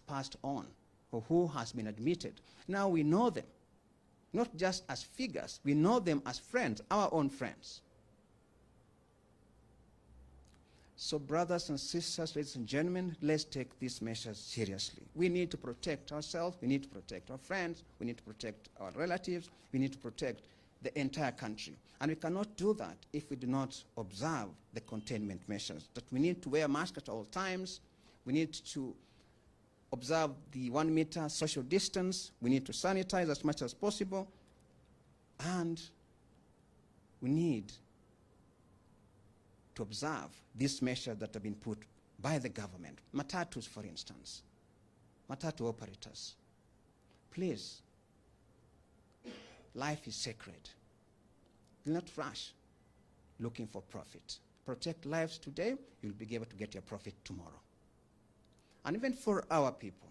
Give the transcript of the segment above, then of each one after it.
passed on or who has been admitted. Now we know them, not just as figures, we know them as friends, our own friends. So brothers and sisters, ladies and gentlemen, let's take these measures seriously. We need to protect ourselves, we need to protect our friends, we need to protect our relatives, we need to protect the entire country. And we cannot do that if we do not observe the containment measures. That we need to wear masks at all times, we need to observe the 1 meter social distance, we need to sanitize as much as possible, and we need to observe these measures that have been put by the government. Matatus, for instance, matatu operators, please, life is sacred. Do not rush looking for profit. Protect lives today, you'll be able to get your profit tomorrow. And even for our people,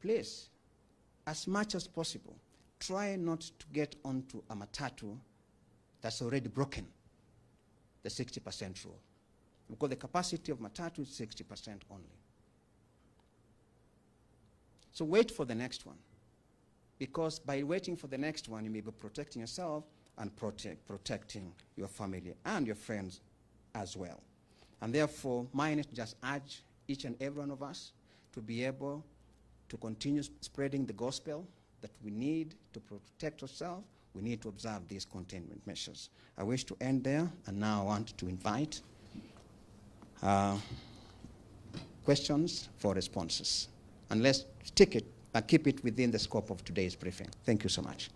please, as much as possible, try not to get onto a matatu that's already broken the 60% rule, because the capacity of matatu is 60% only. So wait for the next one, because by waiting for the next one, you may be protecting yourself and protecting your family and your friends as well. And therefore, mine is to just urge each and every one of us to be able to continue spreading the gospel that we need to protect ourselves. We need to observe these containment measures. I wish to end there, and now I want to invite questions for responses. And let's stick it and keep it within the scope of today's briefing. Thank you so much.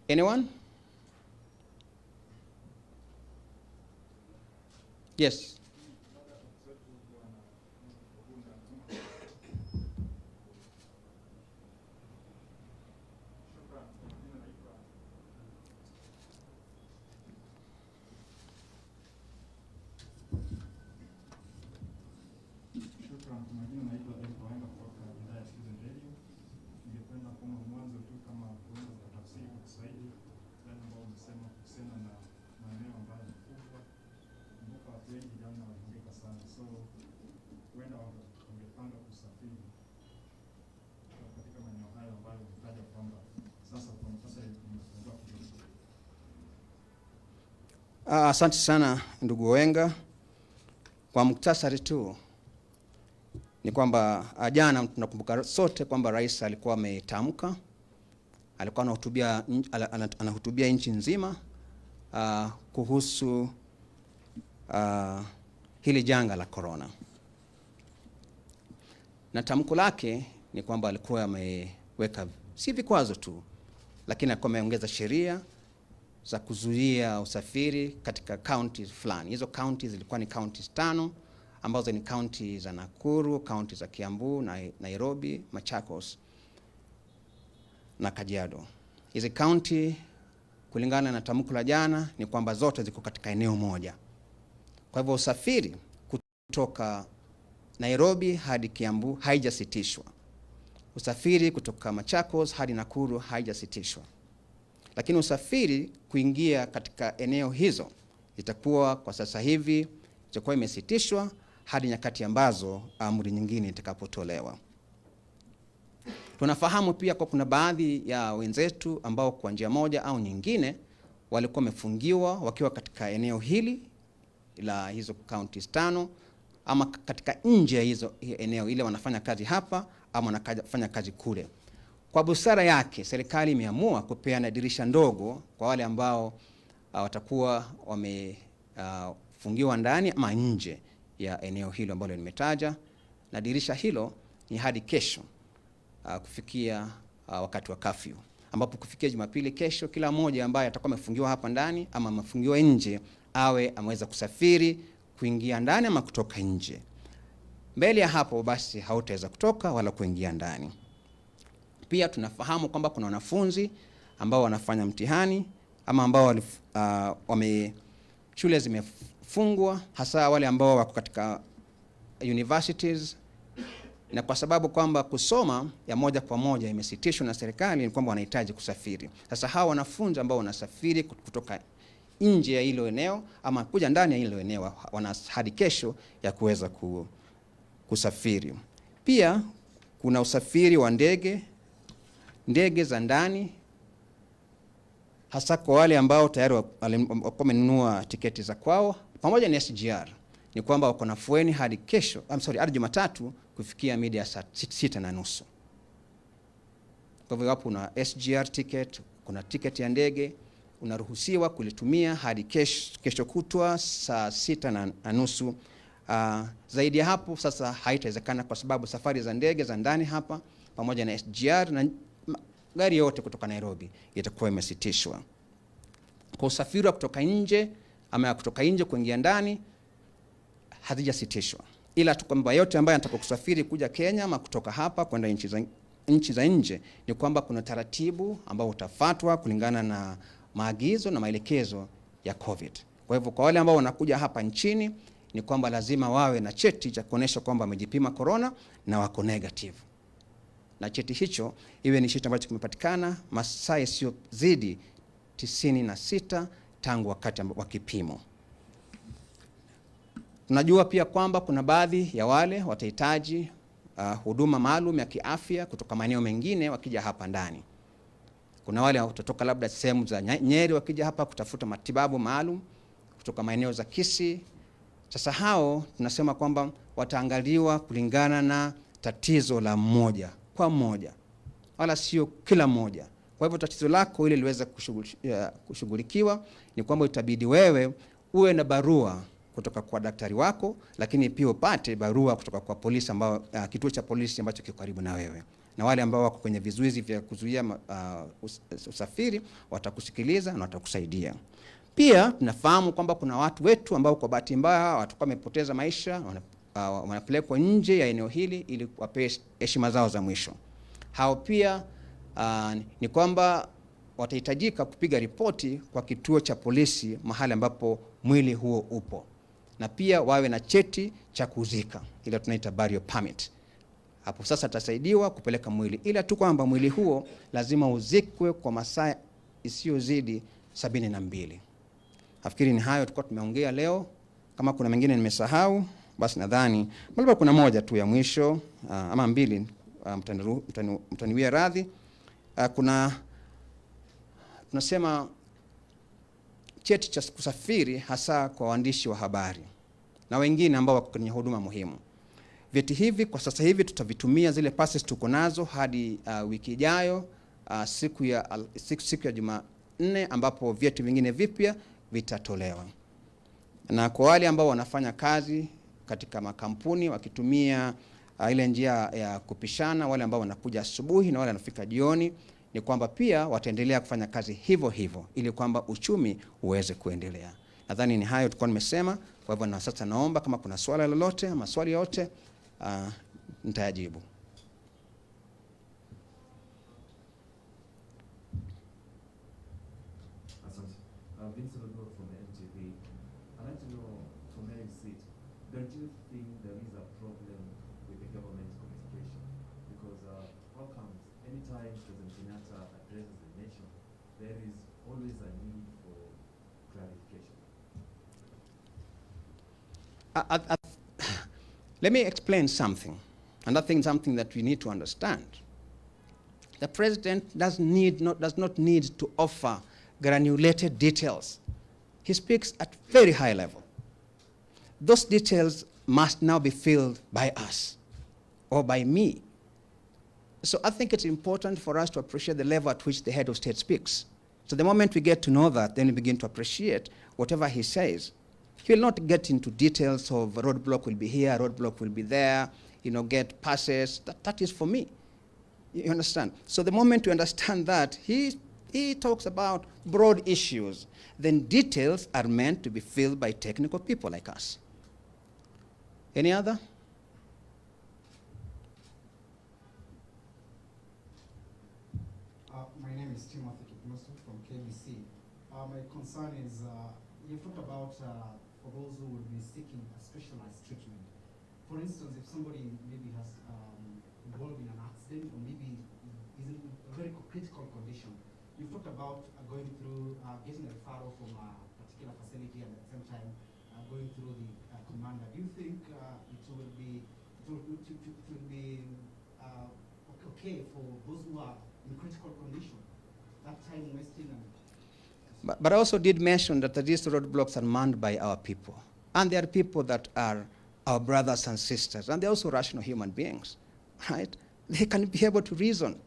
Anyone? Yes. Asante sana ndugu Wenga. Kwa muktasari tu ni kwamba jana tunakumbuka sote kwamba rais alikuwa ametamka, alikuwa anahutubia nchi nzima kuhusu hili janga la corona. Na tamko lake ni kwamba alikuwa ameweka si vikwazo tu, lakini alikuwa ameongeza sheria za kuzuia usafiri katika counties fulani. Hizo counties zilikuwa ni counties 5 ambazo ni counties za Nakuru, counties za Kiambu, Nairobi, Machakos na Kajiado. Hizi county kulingana na tamko la jana ni kwamba zote ziko katika eneo moja. Kwa hivyo usafiri kutoka Nairobi hadi Kiambu haijasitishwa. Usafiri kutoka Machakos hadi Nakuru haijasitishwa. Lakini usafiri kuingia katika eneo hizo itakuwa kwa sasa hivi itakuwa imesitishwa hadi nyakati ambazo amri nyingine itakapotolewa. Tunafahamu pia kwa kuna baadhi ya wenzetu ambao kwa njia moja au nyingine walikuwa wamefungiwa wakiwa katika eneo hili la hizo counties 5 ama katika nje ya hizo eneo ile, wanafanya kazi hapa ama wanafanya kazi kule. Kwa busara yake serikali imeamua kupeana dirisha ndogo kwa wale ambao watakuwa wamefungiwa ndani ama nje ya eneo hilo ambalo nimetaja, na dirisha hilo ni hadi kesho kufikia wakati wa curfew, ambapo kufikia Jumapili kesho kila mmoja ambaye atakuwa amefungiwa hapa ndani ama amefungiwa nje awe ameweza kusafiri kuingia ndani ama kutoka nje. Mbele ya hapo basi hautaweza kutoka wala kuingia ndani. Pia tunafahamu kwamba kuna wanafunzi ambao wanafanya mtihani ama ambao shule zimefungwa, hasa wale ambao wako katika universities, na kwa sababu kwamba kusoma ya moja kwa moja imesitishwa na serikali, ni kwamba wanahitaji kusafiri. Sasa hawa wanafunzi ambao wanasafiri kutoka nje ya hilo eneo ama kuja ndani ya hilo eneo, wana hadi kesho ya kuweza kusafiri. Pia kuna usafiri wa ndege za ndani, hasa kwa wale ambao tayari wamenunua tiketi za kwao pamoja na SGR. Ni kwamba wako na fueni hadi kesho, hadi Jumatatu kufikia mida ya saa 6:30. Kwa hivyo hapo una SGR ticket, kuna ticket ya ndege, unaruhusiwa kulitumia hadi kesho kutwa saa 6:30. Zaidi ya hapo sasa haitawezekana, kwa sababu safari za ndege za ndani hapa pamoja na SGR na gari yote kutoka Nairobi itakuwa imesitishwa. Kwa usafiri wa kutoka nje ama kutoka nje kuingia ndani hazijasitishwa, ila tu kwamba yote ambayo anataka kusafiri kuja Kenya ama kutoka hapa kwenda nchi za nje, ni kwamba kuna taratibu ambao utafuatwa kulingana na maagizo na maelekezo ya COVID. Kwa hivyo kwa wale ambao wanakuja hapa nchini, ni kwamba lazima wawe na cheti cha kuonesha kwamba wamejipima corona na wako negative. Na cheti hicho iwe ni cheti ambacho kimepatikana masaa yasiyozidi 96 tangu wakati wa kipimo. Tunajua pia kwamba kuna baadhi ya wale watahitaji huduma maalum ya kiafya kutoka maeneo mengine wakija hapa ndani. Kuna wale watatoka labda sehemu za Nyeri wakija hapa kutafuta matibabu maalum kutoka maeneo za Kisii. Sasa hao tunasema kwamba wataangaliwa kulingana na tatizo la mmoja kwa mmoja, wala sio kila mmoja. Kwa hivyo tatizo lako ili liweze kushughulikiwa, ni kwamba itabidi wewe uwe na barua kutoka kwa daktari wako, lakini pia upate barua kutoka kwa polisi ambao kituo cha polisi ambacho kiko karibu na wewe. Na wale ambao wako kwenye vizuizi vya kuzuia usafiri watakusikiliza na watakusaidia. Pia tunafahamu kwamba kuna watu wetu ambao kwa bahati mbaya watakuwa wamepoteza maisha, wanapelekwa nje ya eneo hili ili wape heshima zao za mwisho. Hao pia ni kwamba watahitajika kupiga ripoti kwa kituo cha polisi mahali ambapo mwili huo upo, na pia wawe na cheti cha kuzika, ile tunaita burial permit. Hapo sasa atasaidiwa kupeleka mwili, ila tu kwamba mwili huo lazima uzikwe kwa masaa isiyozidi 72. Nafikiri ni hayo tulikuwa tumeongea leo. Kama kuna mengine nimesahau, basi nadhani labda kuna moja tu ya mwisho ama mbili, mtaniwia radhi. Tunasema cheti cha kusafiri hasa kwa waandishi wa habari na wengine ambao wako kwenye huduma muhimu. Vyeti hivi kwa sasa hivi tutavitumia, zile passes tuko nazo hadi wiki ijayo, siku ya Jumanne, ambapo vyeti vingine vipya vitatolewa. Na kwa wale ambao wanafanya kazi katika makampuni wakitumia ile njia ya kupishana, wale ambao wanakuja asubuhi na wale wanafika jioni, ni kwamba pia wataendelea kufanya kazi hivyo hivyo ili kwamba uchumi uweze kuendelea. Nadhani ni hayo tulikuwa nimesema. Kwa hivyo na sasa naomba kama kuna swali lolote ama maswali yote nitayajibu. Don't you think there is a problem with the government communication? Because how comes anytime President Kenyatta addresses the nation, there is always a need for clarification? Let me explain something, and I think something that we need to understand. The president does not need to offer granulated details. He speaks at very high level. Those details must now be filled by us or by me. So I think it's important for us to appreciate the level at which the head of state speaks. So the moment we get to know that, then we begin to appreciate whatever he says. He will not get into details of roadblock will be here, roadblock will be there, get passes. That is for me. You understand? So the moment we understand that, he talks about broad issues. Then details are meant to be filled by technical people like us. Any other? My name is Timothy Kipmusu from KBC. My concern is, you talked about for those who will be seeking a specialized treatment. For instance, if somebody maybe has involved in an accident or maybe is in a very critical condition, you've talked about going through getting a referral from a particular facility and at the same time going through the commander. Do you think it will be okay for those who are in critical condition? That time wasting and But I also did mention that these roadblocks are manned by our people. And they are people that are our brothers and sisters. And they're also rational human beings, right? They can be able to reason.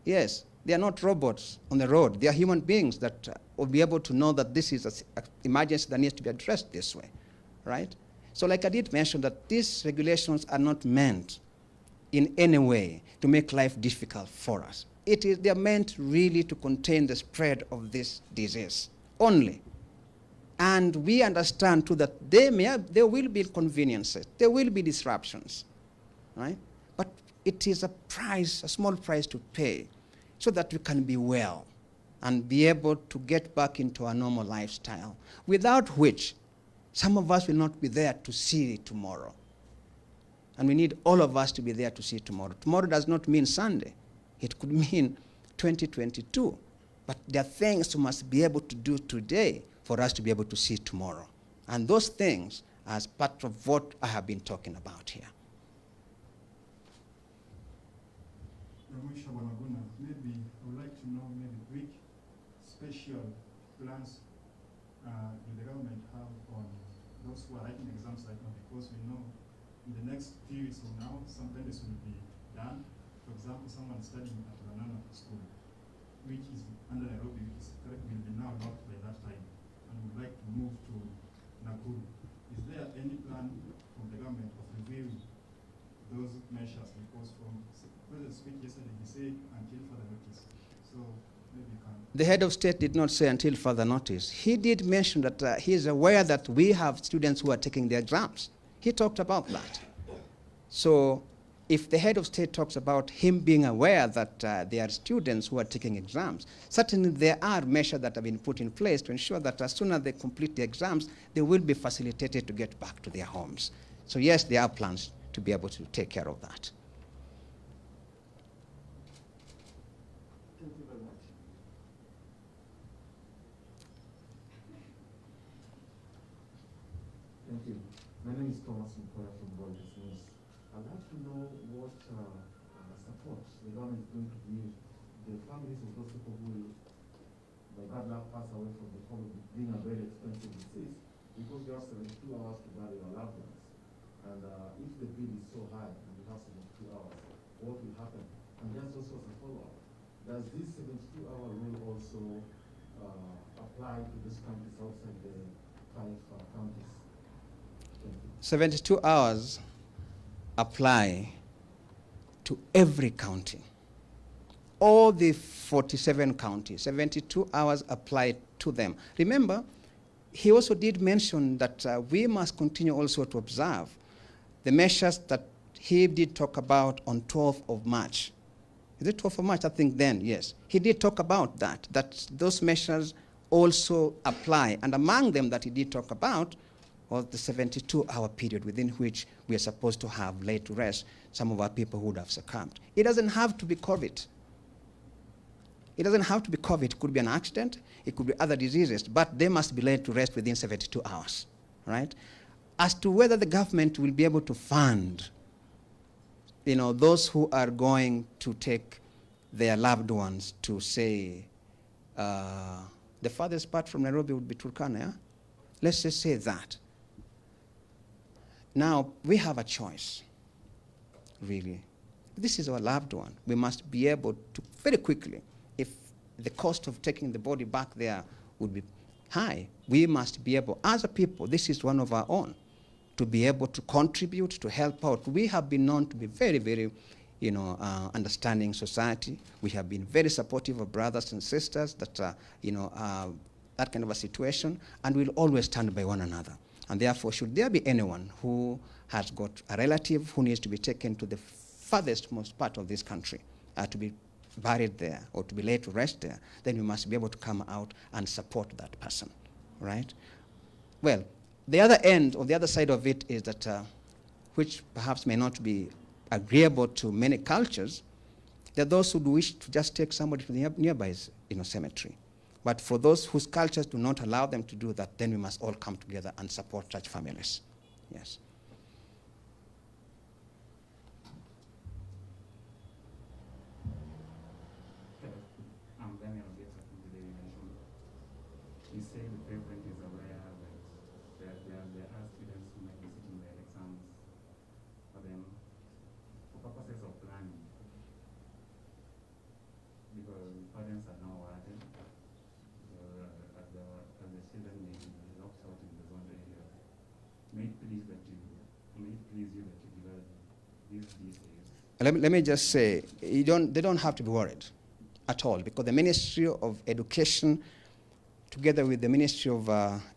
Yes, they are not robots on the road. They are human beings that will be able to know that this is an emergency that needs to be addressed this way, right? So like I did mention that these regulations are not meant in any way to make life difficult for us. They are meant really to contain the spread of this disease only. And we understand too that there will be inconveniences, there will be disruptions, right? But it is a price, a small price to pay so that we can be well and be able to get back into our normal lifestyle, without which some of us will not be there to see tomorrow. And we need all of us to be there to see tomorrow. Tomorrow does not mean Sunday. It could mean 2022. But there are things we must be able to do today for us to be able to see tomorrow. And those things as part of what I have been talking about here. Mr. Oguna, maybe I would like to know maybe which special plans do the government have on those who are writing exams right now, because we know in the next few weeks from now, some pennies will be done. For example, someone studying at Banana School, which is under Nairobi, will be now locked by that time, and would like to move to Nakuru. Is there any plan from the government of reviewing those measures? Because from President's speech yesterday, he said until further notice. So maybe you can. The head of state did not say until further notice. He did mention that he is aware that we have students who are taking their exams. He talked about that. So if the head of state talks about him being aware that there are students who are taking exams, certainly there are measures that have been put in place to ensure that as soon as they complete the exams, they will be facilitated to get back to their homes. So yes, there are plans to be able to take care of that. Thank you very much. Thank you. My name is Thomas Mkoya from Reuters News. I'd like to know what support the government is going to give the families of those people who, by bad luck, pass away from the COVID being a very expensive disease, because you have 72 hours to bury your loved ones. And if the bill is so high and you have 72 hours, what will happen? And there's also a follow-up. Does this 72-hour rule also apply to these counties outside the 5 counties? 72 hours apply to every county. All the 47 counties, 72 hours apply to them. Remember, he also did mention that we must continue also to observe the measures that he did talk about on 12th of March. Is it 12th of March? I think then, yes. He did talk about that those measures also apply. And among them that he did talk about was the 72-hour period within which we are supposed to have laid to rest some of our people who would have succumbed. It doesn't have to be COVID. It doesn't have to be COVID. It could be an accident. It could be other diseases. But they must be laid to rest within 72 hours, right? As to whether the government will be able to fund, those who are going to take their loved ones to, say, the farthest part from Nairobi would be Turkana, yeah? Let's just say that. Now, we have a choice, really. This is our loved one. We must be able to, very quickly, if the cost of taking the body back there would be high, we must be able, as a people, this is one of our own, to be able to contribute, to help out. We have been known to be very, very, understanding society. We have been very supportive of brothers and sisters that, that kind of a situation, and we'll always stand by one another. And therefore, should there be anyone who has got a relative who needs to be taken to the farthest most part of this country to be buried there or to be laid to rest there, then we must be able to come out and support that person, right? Well, the other end, or the other side of it is that, which perhaps may not be agreeable to many cultures, there are those who wish to just take somebody to the nearby cemetery. But for those whose cultures do not allow them to do that, then we must all come together and support such families. Yes. I'm Daniel Gates from the Daily Nation. You say the president is aware that there are students who might be sitting their exams, but then for purposes of planning, because parents are now worried, as the children may be locked out in the zone area, may it please you that you give us these details. Let me just say, they don't have to be worried at all, because the Ministry of Education, together with the Ministry of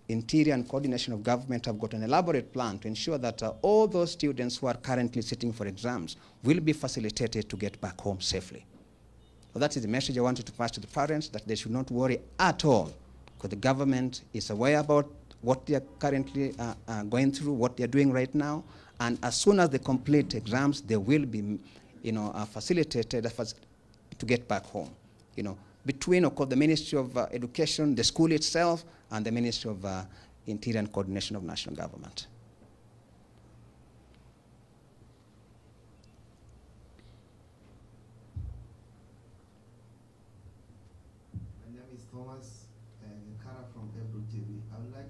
Interior and Coordination of Government, have got an elaborate plan to ensure that all those students who are currently sitting for exams will be facilitated to get back home safely. So that is the message I wanted to pass to the parents, that they should not worry at all, because the government is aware about what they are currently going through, what they are doing right now, and as soon as they complete exams, they will be, facilitated to get back home. Between, of course, the Ministry of Education, the school itself, and the Ministry of Interior and Coordination of National Government. My name is Thomas Nkara from April TV. I would like